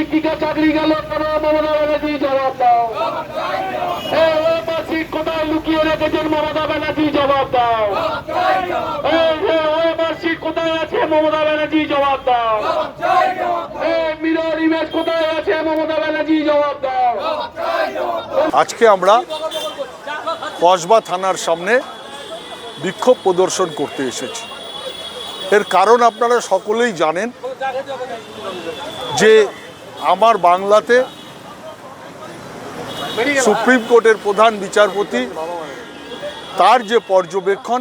শিক্ষিকা চাকরি গেল কেন? মমতা ব্যানার্জি জবাব দাও। এই ওএমআর সিট কোথায় লুকিয়ে রেখেছেন? মমতা ব্যানার্জি জবাব দাও। এই ওএমআর সিট কোথায় আছে? মমতা ব্যানার্জি জবাব দাও। এই মিরর ইমেজ কোথায় আছে? মমতা ব্যানার্জি জবাব দাও। আজকে আমরা কসবা থানার সামনে বিক্ষোভ প্রদর্শন করতে এসেছি। এর কারণ আপনারা সকলেই জানেন যে আমার বাংলাতে সুপ্রিম কোর্টের প্রধান বিচারপতি তার যে পর্যবেক্ষণ,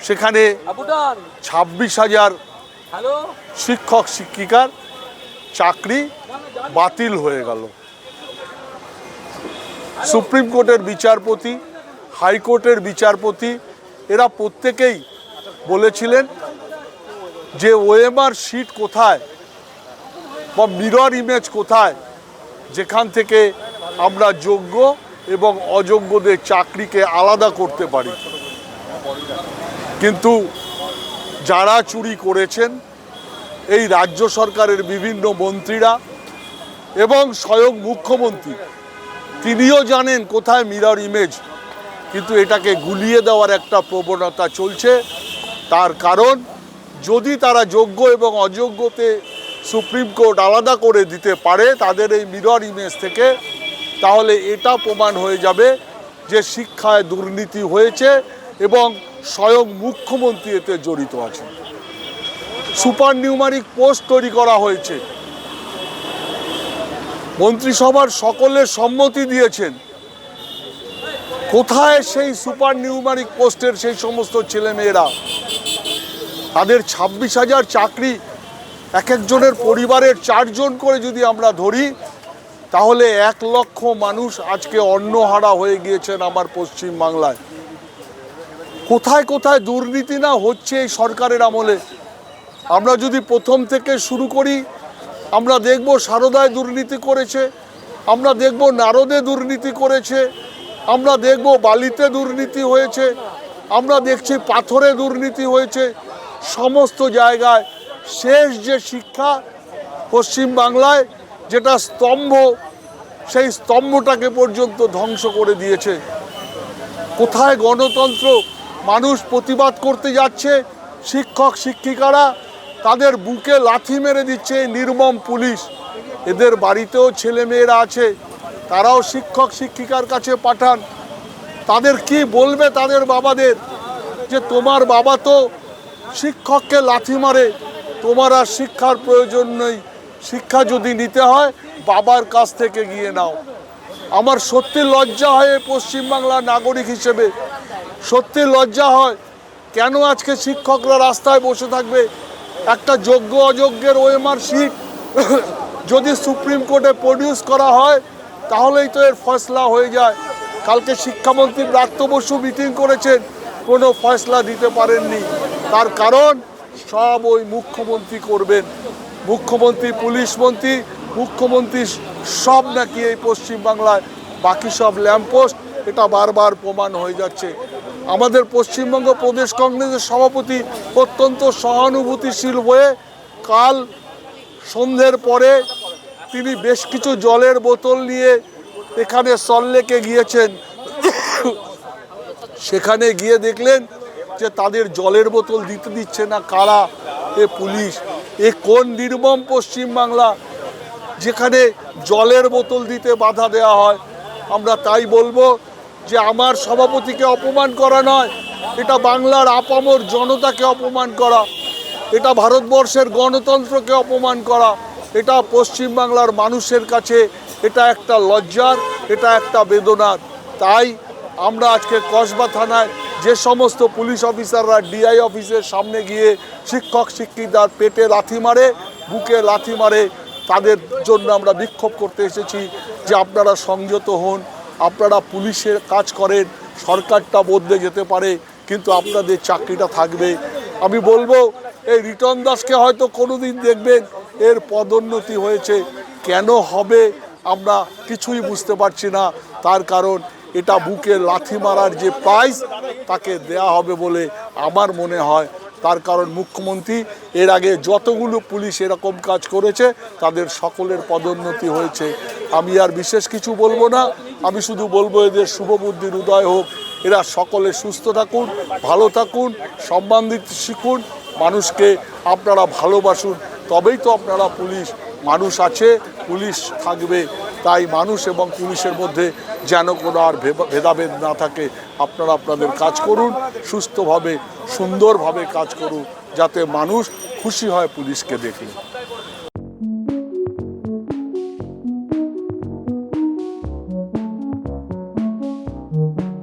সেখানে 26,000 শিক্ষক শিক্ষিকার চাকরি বাতিল হয়ে গেল। সুপ্রিম কোর্টের বিচারপতি, হাইকোর্টের বিচারপতি এরা প্রত্যেকেই বলেছিলেন যে ওএমআর শিট কোথায় বা মিরর ইমেজ কোথায়, যেখান থেকে আমরা যোগ্য এবং অযোগ্যদের চাকরিকে আলাদা করতে পারি। কিন্তু যারা চুরি করেছেন এই রাজ্য সরকারের বিভিন্ন মন্ত্রীরা এবং স্বয়ং মুখ্যমন্ত্রী, তিনিও জানেন কোথায় মিরর ইমেজ, কিন্তু এটাকে গুলিয়ে দেওয়ার একটা প্রবণতা চলছে। তার কারণ, যদি তারা যোগ্য এবং অযোগ্যতে সুপ্রিম কোর্ট আলাদা করে দিতে পারে তাদের এই মিরর ইমেজ থেকে, তাহলে এটা প্রমাণ হয়ে যাবে যে শিক্ষায় দুর্নীতি হয়েছে এবং স্বয়ং মুখ্যমন্ত্রী এতে জড়িত আছেন। সুপার নিউমারিক পোস্ট তৈরি করা হয়েছে, মন্ত্রিসভার সকলের সম্মতি দিয়েছেন। কোথায় সেই সুপার নিউমারিক পোস্টের সেই সমস্ত ছেলেমেয়েরা? তাদের 26,000 চাকরি, এক একজনের পরিবারের 4 জন করে যদি আমরা ধরি, তাহলে 1 লক্ষ মানুষ আজকে অন্নহারা হয়ে গিয়েছেন আমার পশ্চিম বাংলায়। কোথায় কোথায় দুর্নীতি না হচ্ছে এই সরকারের আমলে? আমরা যদি প্রথম থেকে শুরু করি, আমরা দেখব সারদায় দুর্নীতি করেছে, আমরা দেখব নারদে দুর্নীতি করেছে, আমরা দেখব বালিতে দুর্নীতি হয়েছে, আমরা দেখছি পাথরে দুর্নীতি হয়েছে। সমস্ত জায়গায় শেষ যে শিক্ষা পশ্চিম বাংলায়, যেটা স্তম্ভ, সেই স্তম্ভটাকে পর্যন্ত ধ্বংস করে দিয়েছে। কোথায় গণতন্ত্র? মানুষ প্রতিবাদ করতে যাচ্ছে, শিক্ষক শিক্ষিকারা তাদের বুকে লাথি মেরে দিচ্ছে নির্মম পুলিশ। এদের বাড়িতেও ছেলে মেয়েরা আছে, তারাও শিক্ষক শিক্ষিকার কাছে পাঠান। তাদের কি বলবে তাদের বাবাদের যে তোমার বাবা তো শিক্ষককে লাথি মারে, তোমার আর শিক্ষার প্রয়োজন নেই, শিক্ষা যদি নিতে হয় বাবার কাছ থেকে গিয়ে নাও। আমার সত্যি লজ্জা হয় পশ্চিমবাংলার নাগরিক হিসেবে, সত্যি লজ্জা হয়। কেন আজকে শিক্ষকরা রাস্তায় বসে থাকবে? একটা যোগ্য অযোগ্যের ওএমআর শিট যদি সুপ্রিম কোর্টে প্রডিউস করা হয় তাহলেই তো এর ফয়সলা হয়ে যায়। কালকে শিক্ষামন্ত্রী ব্রাত্য বসু মিটিং করেছেন, কোনো ফয়সলা দিতে পারেননি। তার কারণ সব ওই মুখ্যমন্ত্রী করবেন। মুখ্যমন্ত্রী, পুলিশ মন্ত্রী, মুখ্যমন্ত্রী সব নাকি এই পশ্চিমবাংলায়, বাকি সব ল্যাম্পপোস্ট। এটা বারবার প্রমাণ হয়ে যাচ্ছে। আমাদের পশ্চিমবঙ্গ প্রদেশ কংগ্রেসের সভাপতি অত্যন্ত সহানুভূতিশীল হয়ে কাল সন্ধ্যের পরে তিনি বেশ কিছু জলের বোতল নিয়ে এখানে সল্টলেকে গিয়েছেন। সেখানে গিয়ে দেখলেন যে তাদের জলের বোতল দিতে দিচ্ছে না কারা? এ পুলিশ। এ কোন নির্মম পশ্চিমবাংলা যেখানে জলের বোতল দিতে বাধা দেওয়া হয়? আমরা তাই বলবো যে আমার সভাপতিকে অপমান করা নয়, এটা বাংলার আপামর জনতাকে অপমান করা, এটা ভারতবর্ষের গণতন্ত্রকে অপমান করা, এটা পশ্চিমবাংলার মানুষের কাছে এটা একটা লজ্জার, এটা একটা বেদনার। তাই আমরা আজকে কসবা থানায় যে সমস্ত পুলিশ অফিসাররা ডিআই অফিসের সামনে গিয়ে শিক্ষক শিক্ষিকার পেটে লাথি মারে, বুকে লাথি মারে, তাদের জন্য আমরা বিক্ষোভ করতে এসেছি যে আপনারা সংযত হন, আপনারা পুলিশের কাজ করেন, সরকারটা বদলে যেতে পারে কিন্তু আপনাদের চাকরিটা থাকবে। আমি বলবো এই রিটন দাসকে হয়তো কোনোদিন দেখবেন এর পদোন্নতি হয়েছে, কেন হবে আমরা কিছুই বুঝতে পারছি না। তার কারণ এটা বুকে লাথি মারার যে প্রাইজ তাকে দেয়া হবে বলে আমার মনে হয়। তার কারণ মুখ্যমন্ত্রী এর আগে যতগুলো পুলিশ এরকম কাজ করেছে তাদের সকলের পদোন্নতি হয়েছে। আমি আর বিশেষ কিছু বলবো না, আমি শুধু বলবো এদের শুভবুদ্ধির উদয় হোক, এরা সকলে সুস্থ থাকুন, ভালো থাকুন, সম্মান দিতে শিখুন, মানুষকে আপনারা ভালোবাসুন, তবেই তো আপনারা পুলিশ। মানুষ আছে, পুলিশ থাকবে, তাই মানুষ এবং পুলিশের মধ্যে যেন কোনো আর ভেদাভেদ না থাকে। আপনারা আপনাদের কাজ করুন, সুস্থভাবে সুন্দরভাবে কাজ করুন, যাতে মানুষ খুশি হয় পুলিশকে দেখলে।